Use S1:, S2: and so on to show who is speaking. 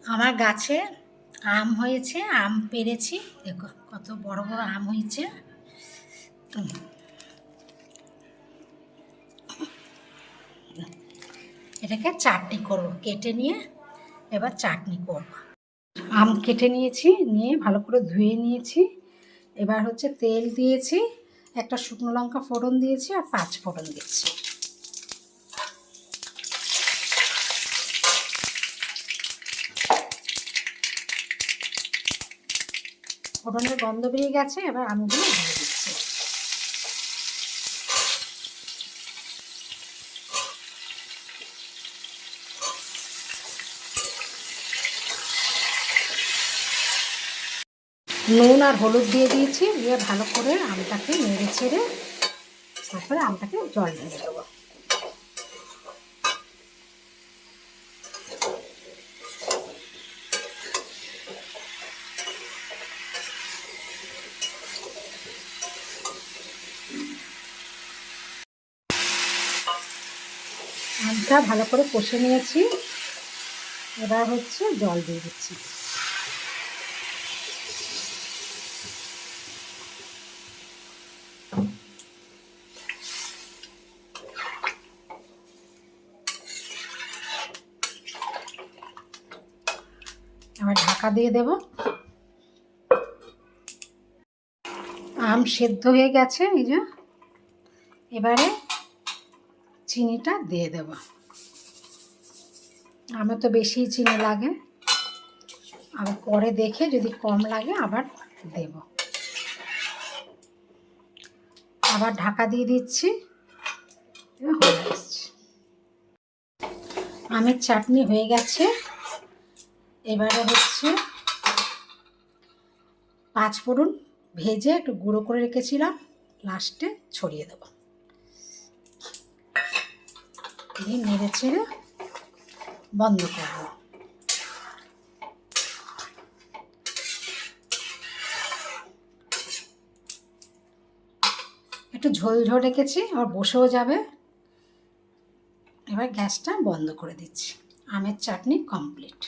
S1: আমার গাছে আম হয়েছে, আম পেড়েছি। দেখো কত বড় বড় আম হয়েছে। এটাকে চাটনি করব, কেটে নিয়ে এবার চাটনি করব। আম কেটে নিয়েছি, নিয়ে ভালো করে ধুয়ে নিয়েছি। এবার হচ্ছে তেল দিয়েছি, একটা শুকনো লঙ্কা ফোড়ন দিয়েছি আর 5 ফোড়ন দিচ্ছি। ফোড়নের গন্ধ বেরিয়ে গেছে, এবার আমগুলো দিয়ে দিচ্ছি। নুন আর হলুদ দিয়ে দিয়েছি, দিয়ে ভালো করে আমটাকে নেড়ে ছেড়ে তারপরে আমটাকে জল ঢেলে দেবো। আমটা ভালো করে কষে নিয়েছি, এবার হচ্ছে জল দিয়ে দিচ্ছি। এবার ঢাকা দিয়ে দেব। আম সেদ্ধ হয়ে গেছে, এই যে এবারে চিনিটা দিয়ে দেব। আমার তো বেশি চিনি লাগে, আবার পরে দেখে যদি কম লাগে আবার দেব। আবার ঢাকা দিয়ে দিচ্ছি, হয়ে আসছে। আমের চাটনি হয়ে গেছে। এবারে হচ্ছে 5 ফোড়ন ভেজে একটু গুঁড়ো করে রেখেছিলাম, লাস্টে ছড়িয়ে দেবো। দিয়ে নেড়ে ছেড়ে বন্ধ করব। একটু ঝোল ঝোল রেখেছি, আর বসেও যাবে। এবার গ্যাসটা বন্ধ করে দিচ্ছি। আমের চাটনি কমপ্লিট।